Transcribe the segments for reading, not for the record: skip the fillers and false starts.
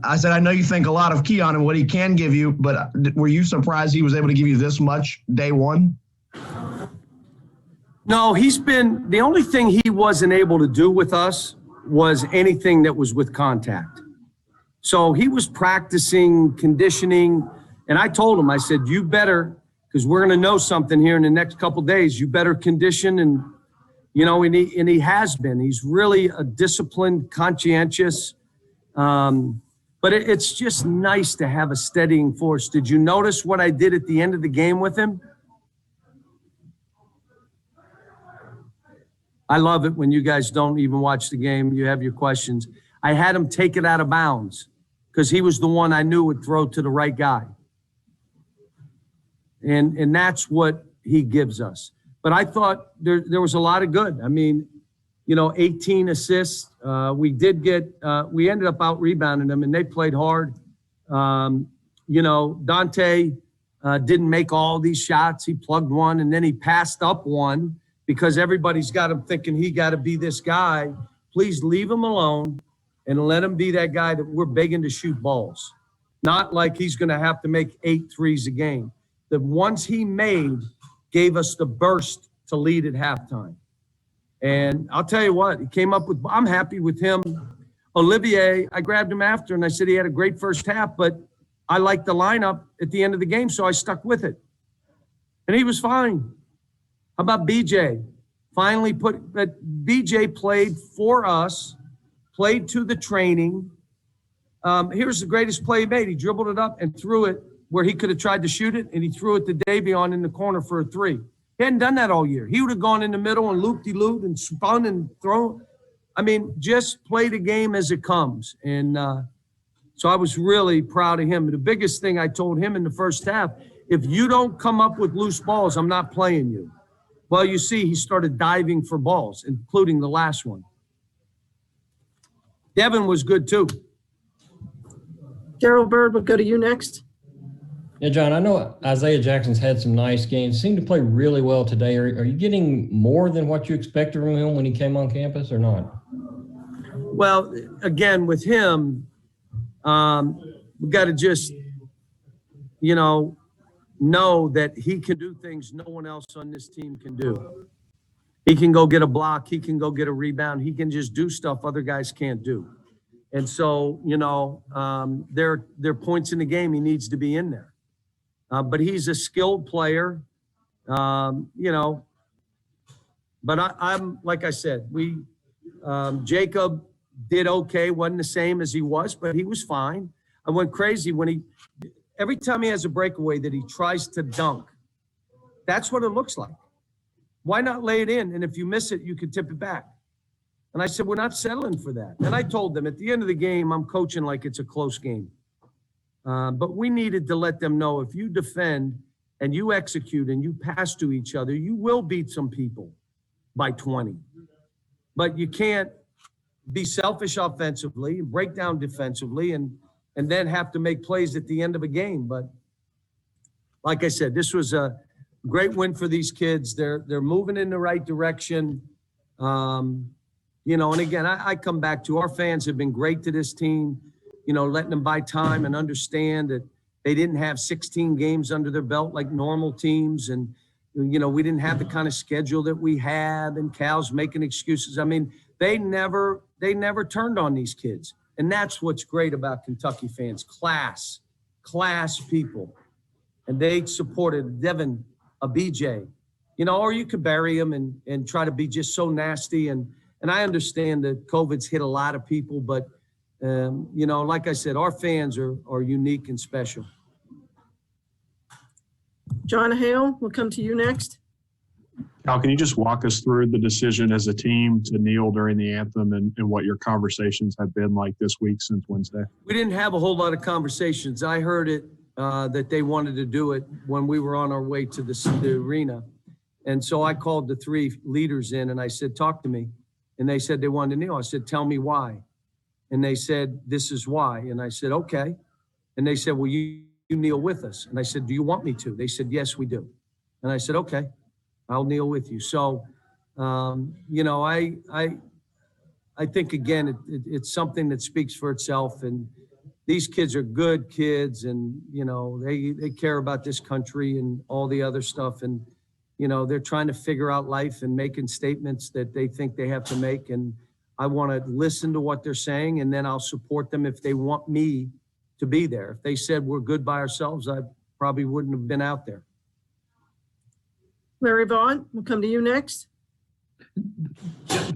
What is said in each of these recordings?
I said, I know you think a lot of Keon and what he can give you, but were you surprised he was able to give you this much day one? No, the only thing he wasn't able to do with us was anything that was with contact. So he was practicing, conditioning, and I told him, I said, you better, because we're going to know something here in the next couple of days, you better condition. And, and he has been. He's really a disciplined, conscientious, but it's just nice to have a steadying force. Did you notice what I did at the end of the game with him? I love it when you guys don't even watch the game. You have your questions. I had him take it out of bounds because he was the one I knew would throw to the right guy. And that's what he gives us. But I thought there was a lot of good. I mean, 18 assists. We ended up out rebounding them, and they played hard. Dante didn't make all these shots. He plugged one, and then he passed up one because everybody's got him thinking he got to be this guy. Please leave him alone and let him be that guy that we're begging to shoot balls. Not like he's going to have to make 8 threes a game. The ones he made gave us the burst to lead at halftime. And I'll tell you what, he came up with, I'm happy with him. Olivier, I grabbed him after and I said he had a great first half, but I liked the lineup at the end of the game, so I stuck with it. And he was fine. How about BJ? BJ played for us, played to the training. Here's the greatest play he made. He dribbled it up and threw it where he could have tried to shoot it, and he threw it to Davion in the corner for a 3. He hadn't done that all year. He would have gone in the middle and loop-de-loop and spun and thrown. I mean, just play the game as it comes. And so I was really proud of him. The biggest thing I told him in the first half, if you don't come up with loose balls, I'm not playing you. Well, you see, he started diving for balls, including the last one. Devin was good too. Gerald Bird, we'll go to you next. Yeah, John, I know Isaiah Jackson's had some nice games. Seemed to play really well today. Are you getting more than what you expected from him when he came on campus or not? Well, again, with him, we've got to just, know that he can do things no one else on this team can do. He can go get a block. He can go get a rebound. He can just do stuff other guys can't do. And so, there are points in the game he needs to be in there. But he's a skilled player, but I'm like I said, Jacob did okay, wasn't the same as he was, but he was fine. I went crazy when every time he has a breakaway that he tries to dunk. That's what it looks like. Why not lay it in? And if you miss it, you can tip it back. And I said, we're not settling for that. And I told them at the end of the game, I'm coaching like it's a close game. But we needed to let them know if you defend and you execute and you pass to each other, you will beat some people by 20. But you can't be selfish offensively and break down defensively and then have to make plays at the end of a game. But like I said, this was a great win for these kids. They're moving in the right direction. And again, I come back to our fans have been great to this team. Letting them buy time and understand that they didn't have 16 games under their belt like normal teams. And, we didn't have the kind of schedule that we have, and Cal's making excuses. I mean, they never turned on these kids. And that's what's great about Kentucky fans, class people. And they supported Devin, a BJ, or you could bury him and try to be just so nasty. And I understand that COVID's hit a lot of people, but like I said, our fans are unique and special. John Hale, we'll come to you next. Cal, can you just walk us through the decision as a team to kneel during the anthem and what your conversations have been like this week since Wednesday? We didn't have a whole lot of conversations. I heard it, that they wanted to do it when we were on our way to the arena. And so I called the 3 leaders in and I said, talk to me. And they said they wanted to kneel. I said, tell me why. And they said, this is why. And I said, okay. And they said, well, you kneel with us. And I said, do you want me to? They said, yes, we do. And I said, okay, I'll kneel with you. So, I think, again, it's something that speaks for itself. And, these kids are good kids, and, you know, they care about this country and all the other stuff. And, you know, they're trying to figure out life and making statements that they think they have to make. And I want to listen to what they're saying, and then I'll support them if they want me to be there. If they said we're good by ourselves, I probably wouldn't have been out there. Larry Vaughn, we'll come to you next.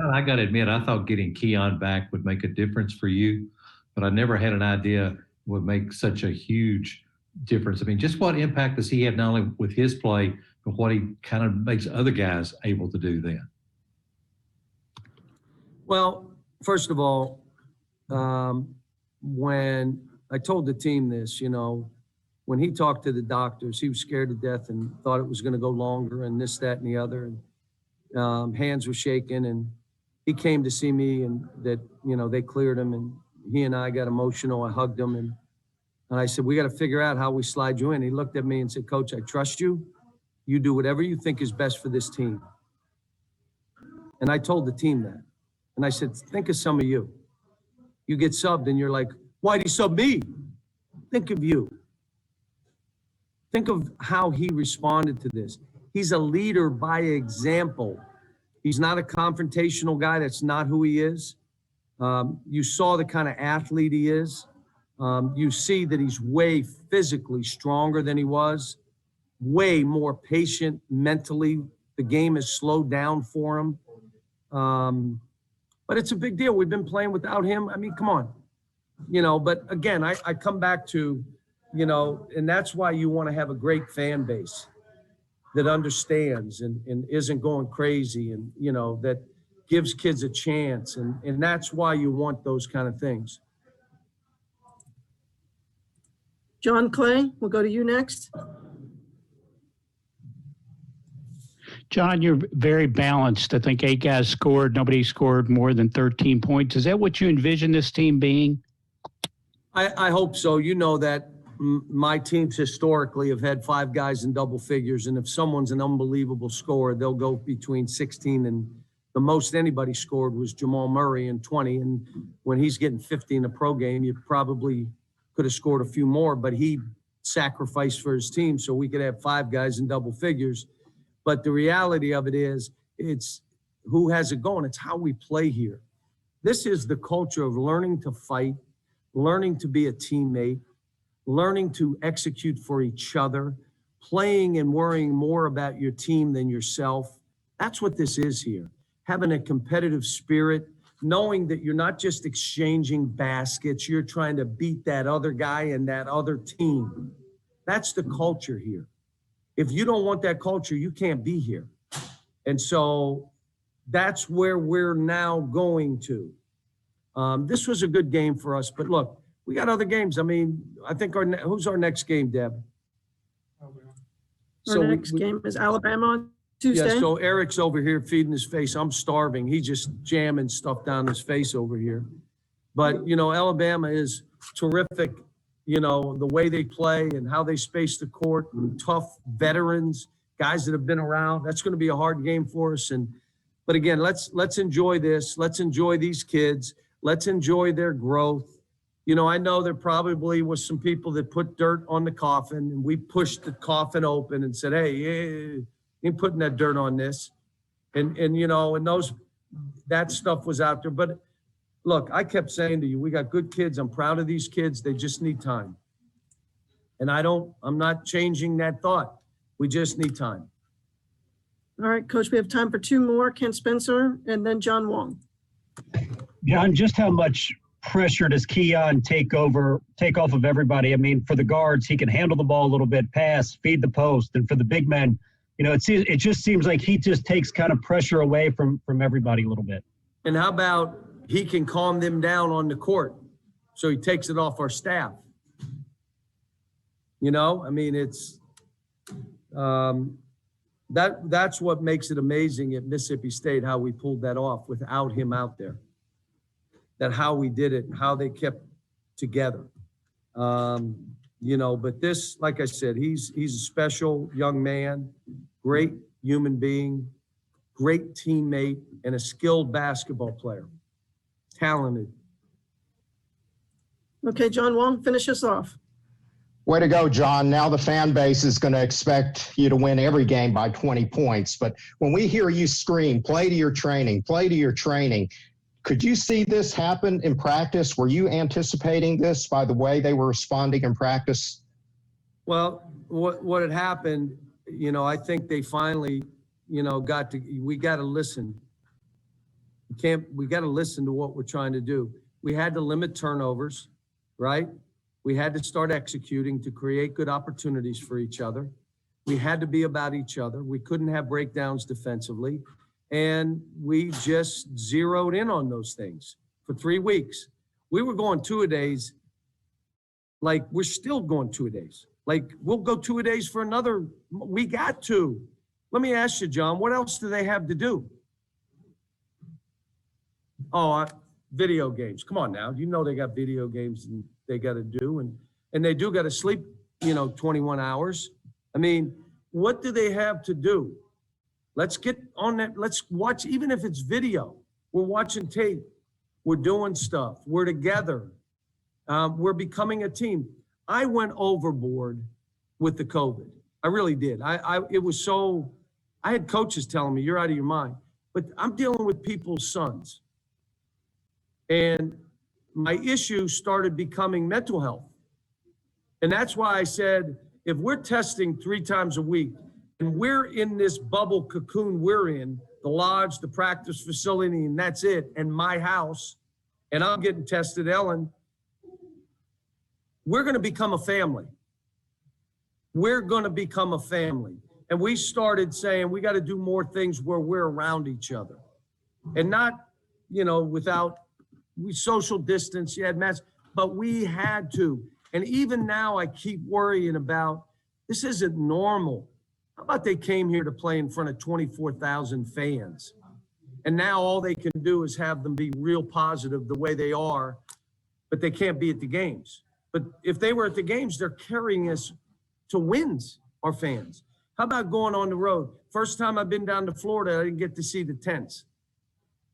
I got to admit, I thought getting Keon back would make a difference for you, but I never had an idea it would make such a huge difference. I mean, just what impact does he have not only with his play, but what he kind of makes other guys able to do then? Well, first of all, when I told the team this, you know, when he talked to the doctors, he was scared to death and thought it was going to go longer and this, that, and the other. And hands were shaking, and he came to see me, and that, you know, they cleared him, and he and I got emotional. I hugged him, and I said, we got to figure out how we slide you in. He looked at me and said, Coach, I trust you. You do whatever you think is best for this team. And I told the team that. And I said, think of some of you. You get subbed and you're like, why'd he sub me? Think of you. Think of how he responded to this. He's a leader by example. He's not a confrontational guy. That's not who he is. You saw the kind of athlete he is. You see that he's way physically stronger than he was, way more patient mentally. The game has slowed down for him. But it's a big deal. We've been playing without him. I mean, come on. You know, but again, I come back to, you know, and that's why you want to have a great fan base that understands and isn't going crazy, and, you know, that gives kids a chance. And that's why you want those kind of things. John Clay, we'll go to you next. John, you're very balanced. I think 8 guys scored. Nobody scored more than 13 points. Is that what you envision this team being? I hope so. You know that my teams historically have had 5 guys in double figures, and if someone's an unbelievable scorer, they'll go between 16, and the most anybody scored was Jamal Murray in 20. And when he's getting 50 in a pro game, you probably could have scored a few more, but he sacrificed for his team so we could have 5 guys in double figures. But the reality of it is, it's who has it going. It's how we play here. This is the culture of learning to fight, learning to be a teammate, learning to execute for each other, playing and worrying more about your team than yourself. That's what this is here. Having a competitive spirit, knowing that you're not just exchanging baskets, you're trying to beat that other guy and that other team. That's the culture here. If you don't want that culture, you can't be here. And so that's where we're now going to. This was a good game for us, but look, we got other games. I mean, I think who's our next game, Deb? Our next game is Alabama on Tuesday. Yeah, so Eric's over here feeding his face. I'm starving. He's just jamming stuff down his face over here. But, you know, Alabama is terrific. You know, the way they play and how they space the court, and tough veterans, guys that have been around. That's going to be a hard game for us. But again, let's enjoy this. Let's enjoy these kids. Let's enjoy their growth. You know, I know there probably was some people that put dirt on the coffin, and we pushed the coffin open and said, hey, you ain't putting that dirt on this. And you know, and that stuff was out there. But look, I kept saying to you, we got good kids. I'm proud of these kids. They just need time. And I'm not changing that thought. We just need time. All right, Coach, we have time for 2 more, Kent Spencer and then John Wong. John, just how much pressure does Keon take off of everybody? I mean, for the guards, he can handle the ball a little bit, pass, feed the post. And for the big men, you know, it just seems like he just takes kind of pressure away from everybody a little bit. And how about he can calm them down on the court, so he takes it off our staff? You know, I mean, it's that's what makes it amazing at Mississippi State, how we pulled that off without him out there. That how we did it, how they kept together. You know, but this, like I said, he's a special young man, great human being, great teammate, and a skilled basketball player. Talented. Okay, John Wong, finish us off. Way to go, John. Now the fan base is going to expect you to win every game by 20 points. But when we hear you scream, play to your training, play to your training, could you see this happen in practice? Were you anticipating this by the way they were responding in practice? Well, what had happened, I think they finally, we got to listen. We got to listen to what we're trying to do. We had to limit turnovers, right? We had to start executing to create good opportunities for each other. We had to be about each other. We couldn't have breakdowns defensively. And we just zeroed in on those things for 3 weeks. We were going 2-a-days, like we're still going 2-a-days. Like we'll go 2-a-days for another, we got to. Let me ask you, John, what else do they have to do? Oh, video games. Come on now. You know they got video games and they got to do, and they do got to sleep, 21 hours. I mean, what do they have to do? Let's get on that. Let's watch, even if it's video. We're watching tape. We're doing stuff. We're together. We're becoming a team. I went overboard with the COVID. I really did. It was so, I had coaches telling me, you're out of your mind. But I'm dealing with people's sons. And my issue started becoming mental health. And that's why I said, if we're testing 3 times a week and we're in this bubble cocoon we're in, the lodge, the practice facility, and that's it, and my house, and I'm getting tested, Ellen, we're going to become a family. We're going to become a family. And we started saying we got to do more things where we're around each other. And not, without, we social distance, you had masks, but we had to. And even now I keep worrying about, this isn't normal. How about they came here to play in front of 24,000 fans? And now all they can do is have them be real positive the way they are, but they can't be at the games. But if they were at the games, they're carrying us to wins, our fans. How about going on the road? First time I've been down to Florida, I didn't get to see the tents.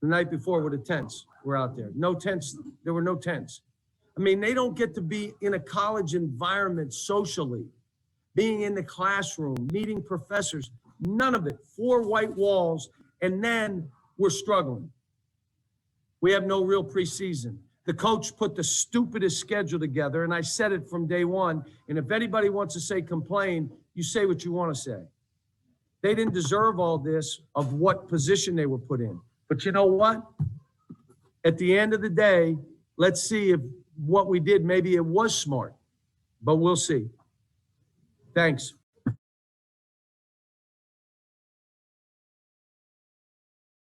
The night before were the tents were out there. No tents, there were no tents. I mean, they don't get to be in a college environment socially, being in the classroom, meeting professors, none of it. 4 white walls, and then we're struggling. We have no real preseason. The coach put the stupidest schedule together, and I said it from day one, and if anybody wants to say complain, you say what you want to say. They didn't deserve all this of what position they were put in. But you know what? At the end of the day, let's see if what we did, maybe it was smart, but we'll see. Thanks.